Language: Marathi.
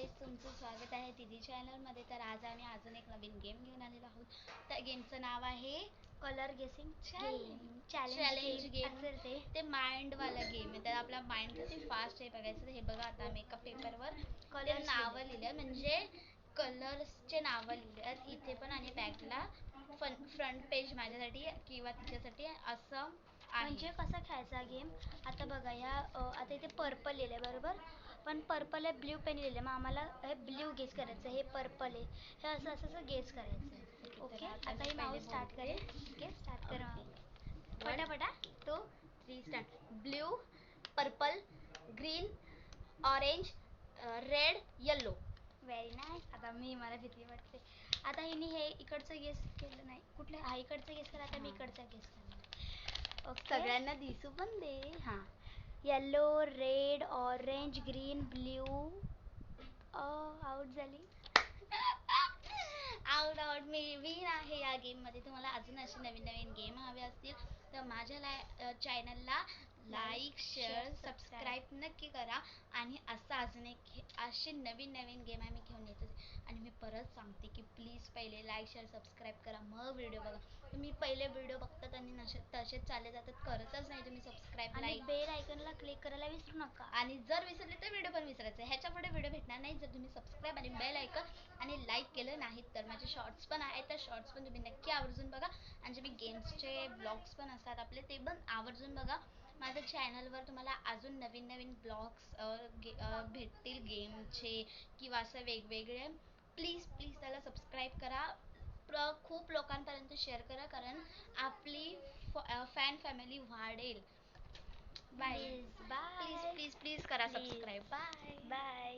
गाईज, तुमचं स्वागत आहे दीदी चॅनलमध्ये. तर आज आम्ही अजून एक नवीन गेम घेऊन आलेलो आहोत. त्या गेमचं नाव आहे कलर गेसिंग चॅलेंज गेम. ते माइंडवाला गेम आहे. तर आपला माइंड किती फास्ट आहे बघायचं. हे बघा, आता आम्ही एका पेपरवर कलर नावं लिहिलं, म्हणजे कलर्सचे नावं लिहिलं इथे पण आणि बॅकला फ्रंट पेज माझ्यासाठी किंवा तिच्यासाठी असं. म्हणजे कसा खेळायचा गेम, आता बघा ह्या आता इथे पर्पल लिहिलंय बरोबर, पण पर्पल आहे ब्ल्यू पेन लिहिलं, मग आम्हाला हे ब्ल्यू गेस करायचं, हे पर्पल आहे, हे असं असं गेस करायचं. ओके, आता ही माऊस स्टार्ट करेल. ओके, स्टार्ट कर पटापटा. 2, 3 start. Blue, purple, green, orange, red, yellow. Very nice. आता मला भीती वाटते. आता हिने हे इकडचं गेस केलं नाही, कुठलं हा इकडचं गेस करा, आता मी इकडचा गेस करणार. ओके, सगळ्यांना दिसू पण दे. हां, yellow, red, orange, green, blue. Out झाली. आउट. मी विन आहे या गेममध्ये. तुम्हाला अजून असे नवीन नवीन गेम हवे असतील तर माझ्या चॅनलला लाईक, शेअर, सबस्क्राईब नक्की करा. आणि असं अजून एक असे नवीन नवीन गेम आम्ही घेऊन येतो. आणि मी परत सांगते की प्लीज पहिले लाईक, शेअर, सबस्क्राईब करा, मग व्हिडिओ बघा. तुम्ही पहिले व्हिडिओ बघतात आणि तसेच चालले जातात, करतच नाही तुम्ही सबस्क्राईब, लाईक. बेल आयकॉनला क्लिक करायला विसरू नका. आणि जर विसरले तर व्हिडिओ पण विसरायचं. ह्याच्या पुढे व्हिडिओ भेटणार नाही जर तुम्ही सबस्क्राईब आणि बेल आयकॉन आणि लाईक केलं नाहीत तर. माझे शॉर्ट्स पण आहेत, त्या शॉर्ट्स पण तुम्ही नक्की आवर्जून बघा. आणि जे मी गेम्सचे ब्लॉग्स पण असतात आपले, ते पण आवर्जून बघा. माझ्या चॅनलवर तुम्हाला अजून नवीन नवीन ब्लॉग्स भेटतील गेमचे किंवा असं वेगवेगळे. प्लीज त्याला सबस्क्राईब करा, खूप लोकांपर्यंत शेअर करा, कारण आपली फॅन फॅमिली वाढेल. बाय. बाय. प्लीज करा सबस्क्राईब. बाय.